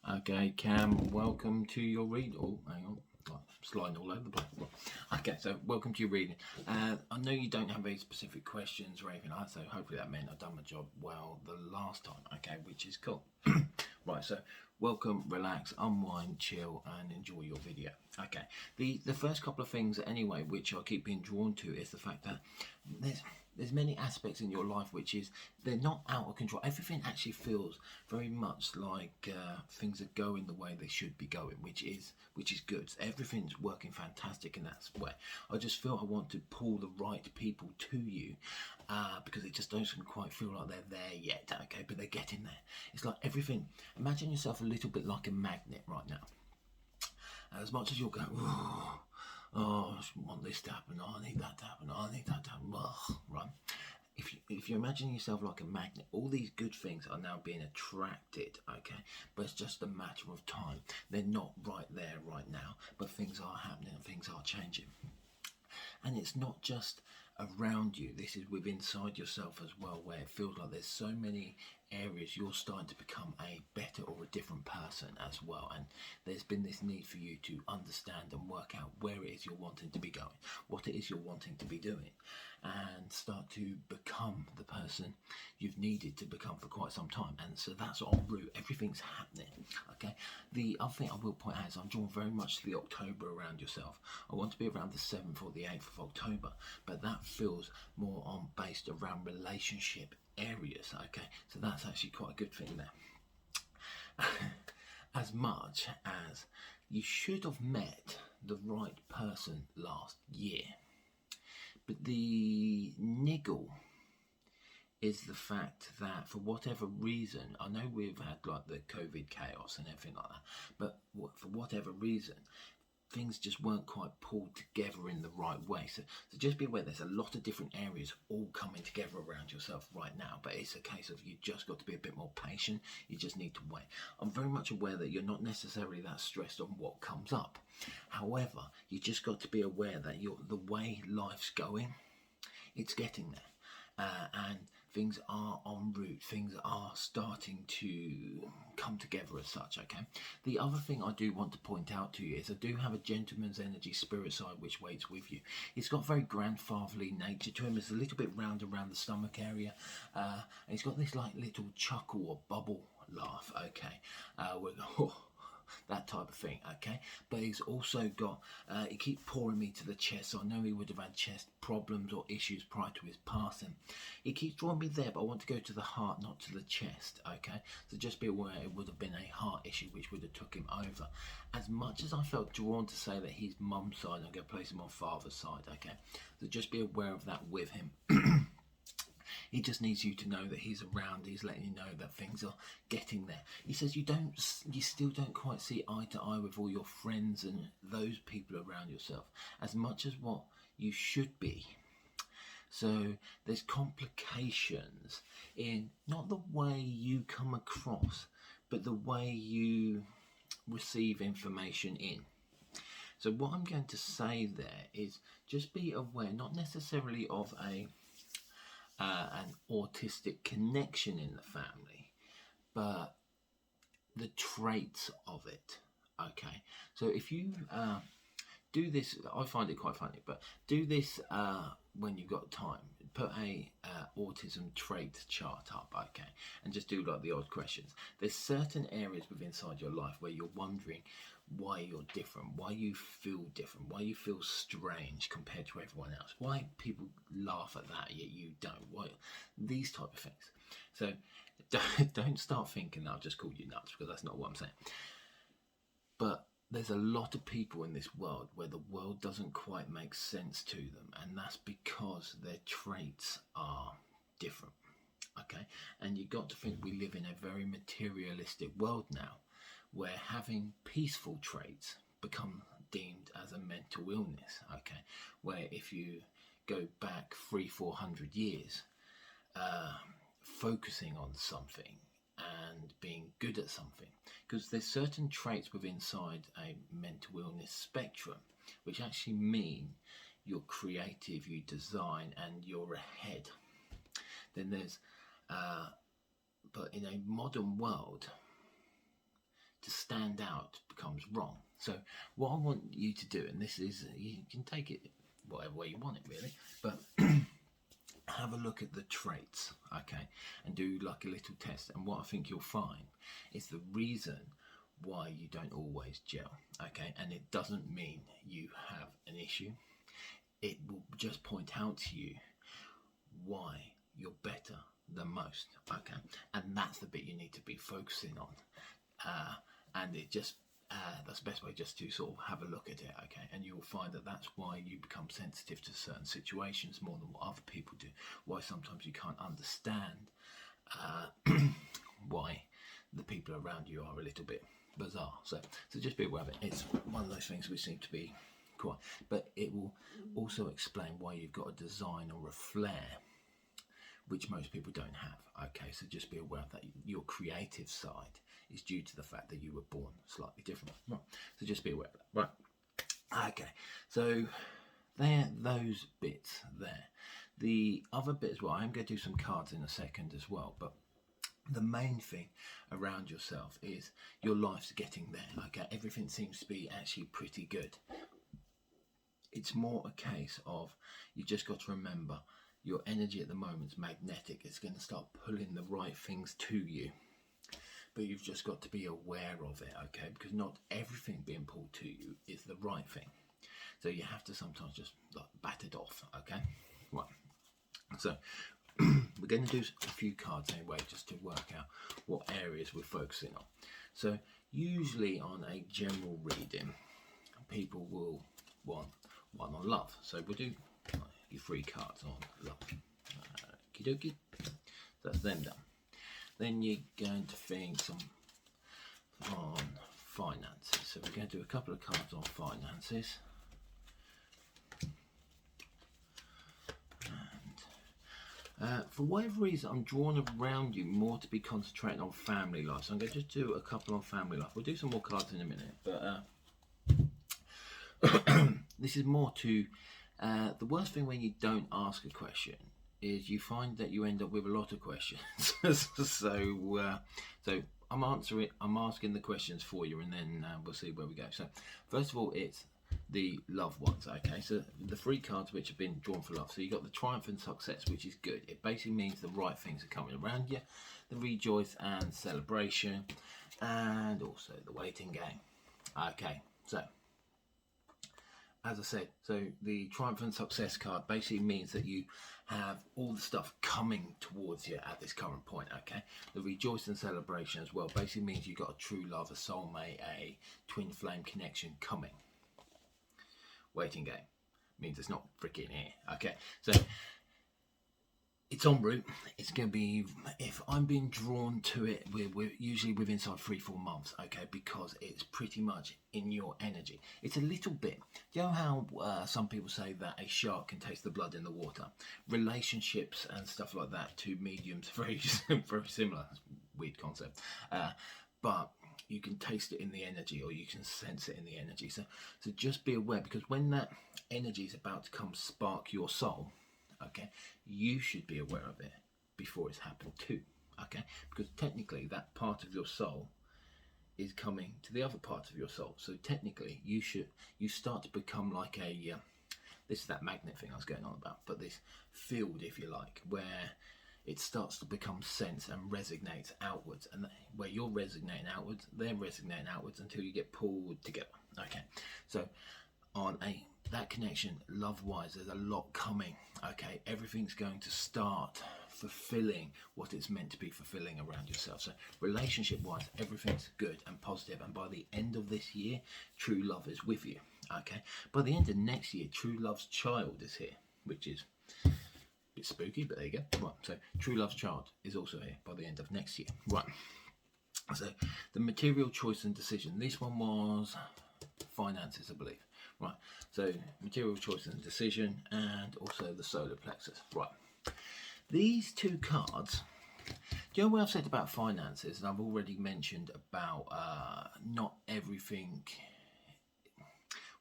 Okay, Cam, welcome to your read. Oh, hang on. I'm sliding all over the place. Okay, so welcome to your reading. I know you don't have any specific questions or anything like that, so hopefully that meant I've done my job well the last time, okay, which is cool. Right, so welcome, relax, unwind, chill, and enjoy your video. Okay, the first couple of things anyway, which I keep being drawn to, is the fact that there's many aspects in your life which is they're not out of control. Everything actually feels very much like things are going the way they should be going, which is good. Everything's working fantastic in that way. I just feel I want to pull the right people to you because it just doesn't quite feel like they're there yet. Okay, but they're getting there. It's like everything. Imagine yourself a little bit like a magnet right now. As much as you'll go, oh, I want this to happen, oh, I need that to happen, oh, I need that to happen, right? If you imagine yourself like a magnet, all these good things are now being attracted, okay? But it's just a matter of time. They're not right there right now, but things are happening and things are changing. And it's not just around you, this is within inside yourself as well, where it feels like there's so many areas you're starting to become a better or a different person as well, and there's been this need for you to understand and work out where it is you're wanting to be going, what it is you're wanting to be doing, and start to become the person you've needed to become for quite some time. And so that's en route, everything's happening. Okay, the other thing I will point out is I'm drawn very much to the October around yourself. I want to be around the 7th or the 8th of October, but that feels more on based around relationship areas. Okay, so that's actually quite a good thing there. As much as you should have met the right person last year, but the niggle is the fact that for whatever reason, I know we've had like the COVID chaos and everything like that, but for whatever reason, things just weren't quite pulled together in the right way. So just be aware there's a lot of different areas all coming together around yourself right now, but it's a case of you just got to be a bit more patient. You just need to wait. I'm very much aware that you're not necessarily that stressed on what comes up. However, you just got to be aware that the way life's going, it's getting there. And things are en route, things are starting to come together as such, okay? The other thing I do want to point out to you is I do have a gentleman's energy spirit side which waits with you. It's got very grandfatherly nature to him. It's a little bit round around the stomach area, and he's got this like little chuckle or bubble laugh, okay? That type of thing, okay? But he's also got, he keeps pouring me to the chest, so I know he would have had chest problems or issues prior to his passing. He keeps drawing me there, but I want to go to the heart, not to the chest, okay? So just be aware it would have been a heart issue which would have took him over. As much as I felt drawn to say that he's mum's side, I'm going to place him on father's side, okay? So just be aware of that with him. He just needs you to know that he's around. He's letting you know that things are getting there. He says you still don't quite see eye to eye with all your friends and those people around yourself as much as what you should be. So there's complications in not the way you come across, but the way you receive information in. So what I'm going to say there is just be aware, not necessarily of an autistic connection in the family, but the traits of it. Okay, so if you do this, I find it quite funny, but do this when you've got time. Put a autism trait chart up, okay, and just do like the odd questions. There's certain areas within inside your life where you're wondering why you're different, why you feel different, why you feel strange compared to everyone else, why people laugh at that yet you don't, why these type of things. So don't start thinking that I've just called you nuts, because that's not what I'm saying. But there's a lot of people in this world where the world doesn't quite make sense to them, and that's because their traits are different, okay? And you've got to think we live in a very materialistic world now, where having peaceful traits become deemed as a mental illness, okay? Where if you go back 300-400 years, focusing on something and being good at something, because there's certain traits within inside a mental illness spectrum which actually mean you're creative, you design, and you're ahead. Then there's but in a modern world to stand out becomes wrong. So what I want you to do, and this is, you can take it whatever way you want it really, but have a look at the traits, okay, and do like a little test. And what I think you'll find is the reason why you don't always gel, okay, and it doesn't mean you have an issue. It will just point out to you why you're better than most, okay, and that's the bit you need to be focusing on. And it just that's the best way, just to sort of have a look at it, okay, and you'll find that that's why you become sensitive to certain situations more than what other people do, why sometimes you can't understand why the people around you are a little bit bizarre. So just be aware of it. It's one of those things which seem to be quite, but it will also explain why you've got a design or a flair which most people don't have, okay, so just be aware that your creative side is due to the fact that you were born slightly different. Right, so just be aware of that. Right, okay, so those bits there. The other bit as well, I'm going to do some cards in a second as well, but the main thing around yourself is your life's getting there, okay, everything seems to be actually pretty good. It's more a case of, you just got to remember, your energy at the moment is magnetic. It's going to start pulling the right things to you, but you've just got to be aware of it, okay, because not everything being pulled to you is the right thing, so you have to sometimes just like bat it off, okay. Right, so we're going to do a few cards anyway, just to work out what areas we're focusing on. So usually on a general reading, people will want one on love, so we'll do your 3 cards on love. Okie dokie. That's them done. Then you're going to think some on finances. So we're going to do a couple of cards on finances. And for whatever reason, I'm drawn around you more to be concentrating on family life. So I'm going to just do a couple on family life. We'll do some more cards in a minute, but this is more to the worst thing when you don't ask a question is you find that you end up with a lot of questions. So I'm asking the questions for you, and then we'll see where we go. So first of all, it's the love ones, okay, so the 3 cards which have been drawn for love. So you got the triumph and success, which is good. It basically means the right things are coming around you, the rejoice and celebration, and also the waiting game. Okay, so as I said, so the triumph and success card basically means that you have all the stuff coming towards you at this current point, okay? The rejoice and celebration as well basically means you've got a true love, a soulmate, a twin flame connection coming. Waiting game means it's not freaking here, okay? So it's en route. It's going to be, if I'm being drawn to it, we're usually within inside 3-4 months, okay, because it's pretty much in your energy. It's a little bit, you know how some people say that a shark can taste the blood in the water? Relationships and stuff like that to mediums, very similar. Weird concept, but you can taste it in the energy, or you can sense it in the energy. So just be aware, because when that energy is about to come spark your soul, okay, you should be aware of it before it's happened too, okay, because technically that part of your soul is coming to the other part of your soul. So technically you start to become like a this is that magnet thing I was going on about, but this field, if you like, where it starts to become sense and resonates outwards, and where you're resonating outwards, they're resonating outwards until you get pulled together, okay. So on that connection, love-wise, there's a lot coming, okay. Everything's going to start fulfilling what it's meant to be fulfilling around yourself. So relationship-wise, everything's good and positive, and by the end of this year, true love is with you, okay. By the end of next year, true love's child is here, which is a bit spooky, but there you go. Right, so true love's child is also here by the end of next year. Right, so the material choice and decision, this one was finances, I believe. Right, so material choice and decision, and also the solar plexus. Right, these 2 cards, do you know what I've said about finances? And I've already mentioned about not everything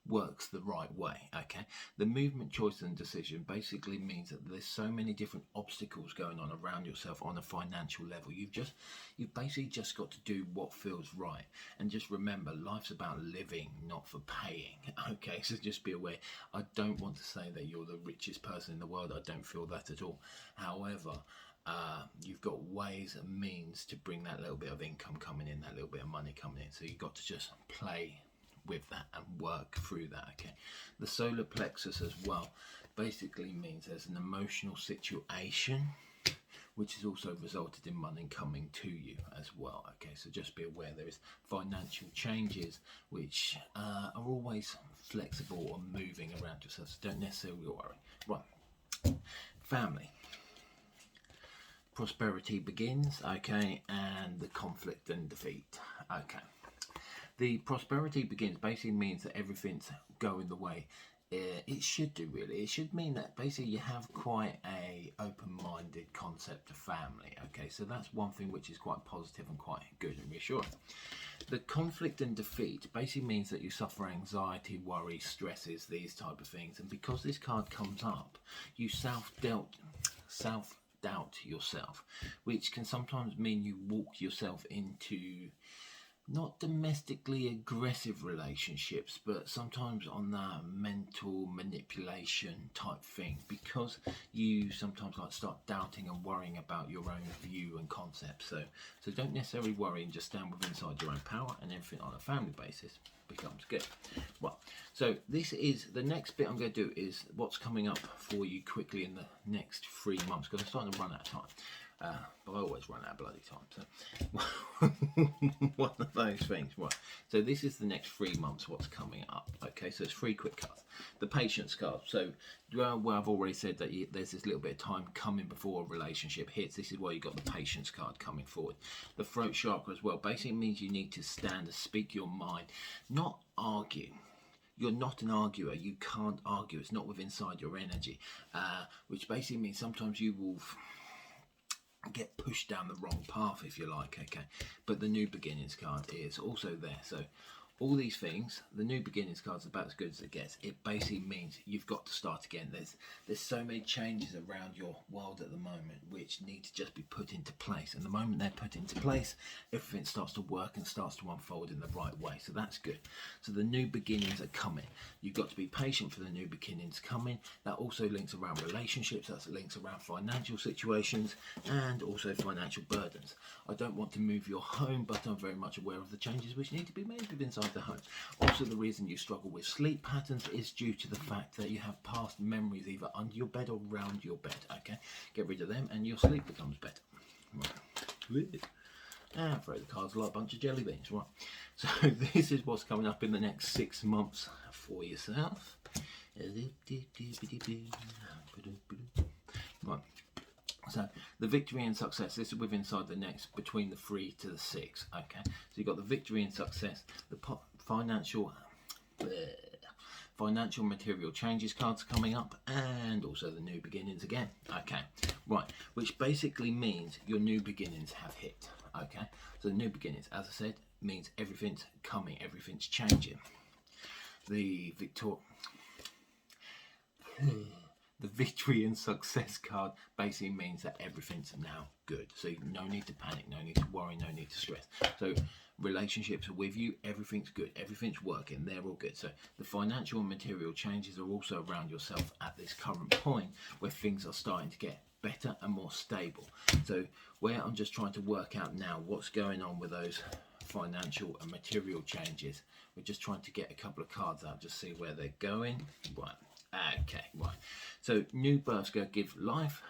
works the right way. Okay, the movement, choice and decision basically means that there's so many different obstacles going on around yourself on a financial level. You've basically just got to do what feels right, and just remember, life's about living, not for paying. Okay, so just be aware. I don't want to say that you're the richest person in the world. I don't feel that at all. However, you've got ways and means to bring that little bit of income coming in, that little bit of money coming in. So you've got to just play with that and work through that. Okay, the solar plexus as well basically means there's an emotional situation which has also resulted in money coming to you as well. Okay, so just be aware there is financial changes which are always flexible or moving around yourself, so don't necessarily worry. Right, family. Prosperity begins, okay, and the conflict and defeat. Okay, the prosperity begins basically means that everything's going the way it should do, really. It should mean that basically you have quite a open-minded concept of family. Okay, so that's one thing which is quite positive and quite good and reassuring. The conflict and defeat basically means that you suffer anxiety, worry, stresses, these type of things, and because this card comes up, you self-doubt yourself, which can sometimes mean you walk yourself into not domestically aggressive relationships, but sometimes on that mental manipulation type thing, because you sometimes like start doubting and worrying about your own view and concept. So don't necessarily worry, and just stand with inside your own power, and everything on a family basis becomes good. Well, so this is the next bit I'm going to do is what's coming up for you quickly in the next 3 months, because I'm starting to run out of time. But I always run out of bloody time, so one of those things. Right, so this is the next 3 months what's coming up. Okay, so it's 3 quick cards. The patience card. So where I've already said that there's this little bit of time coming before a relationship hits, this is why you got the patience card coming forward. The throat chakra as well basically means you need to stand and speak your mind, not argue. You're not an arguer. You can't argue. It's not within inside your energy, which basically means sometimes you will get pushed down the wrong path, if you like. Okay, but the new beginnings card is also there. So all these things, the new beginnings card's about as good as it gets. It basically means you've got to start again. There's so many changes around your world at the moment which need to just be put into place, and the moment they're put into place, everything starts to work and starts to unfold in the right way. So that's good. So the new beginnings are coming. You've got to be patient for the new beginnings coming. That also links around relationships, that links around financial situations, and also financial burdens. I don't want to move your home, but I'm very much aware of the changes which need to be made within inside the home. Also, the reason you struggle with sleep patterns is due to the fact that you have past memories either under your bed or around your bed. Okay, get rid of them and your sleep becomes better. Right. And throw the cards like a bunch of jelly beans. Right, so this is what's coming up in the next 6 months for yourself. Right, so the victory and success, this is within inside the next between the 3 to the 6. Okay, so you've got the victory and success, the financial material changes cards coming up, and also the new beginnings again. Okay, right, which basically means your new beginnings have hit. Okay, so the new beginnings, as I said, means everything's coming, everything's changing. The victory and success card basically means that everything's now good. So no need to panic, no need to worry, no need to stress. So relationships are with you, everything's good, everything's working, they're all good. So the financial and material changes are also around yourself at this current point where things are starting to get better and more stable. So where I'm just trying to work out now what's going on with those financial and material changes, we're just trying to get a couple of cards out, just see where they're going. Right. Okay, right. So new births go give life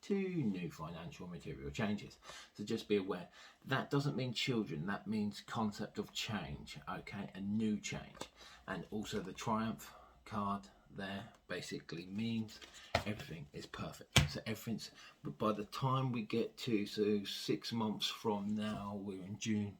to new financial and material changes. So just be aware, that doesn't mean children, that means concept of change, okay, a new change. And also the triumph card there basically means everything is perfect. So everything's, but by the time we get to, so 6 months from now, we're in June,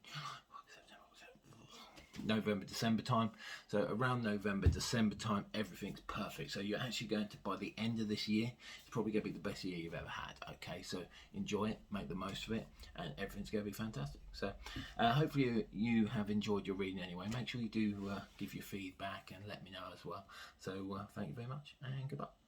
November, December time. So around November, December time, everything's perfect. So you're actually going to, by the end of this year, it's probably going to be the best year you've ever had. Okay, so enjoy it, make the most of it, and everything's going to be fantastic. So hopefully you have enjoyed your reading anyway. Make sure you do give your feedback and let me know as well. So thank you very much, and goodbye.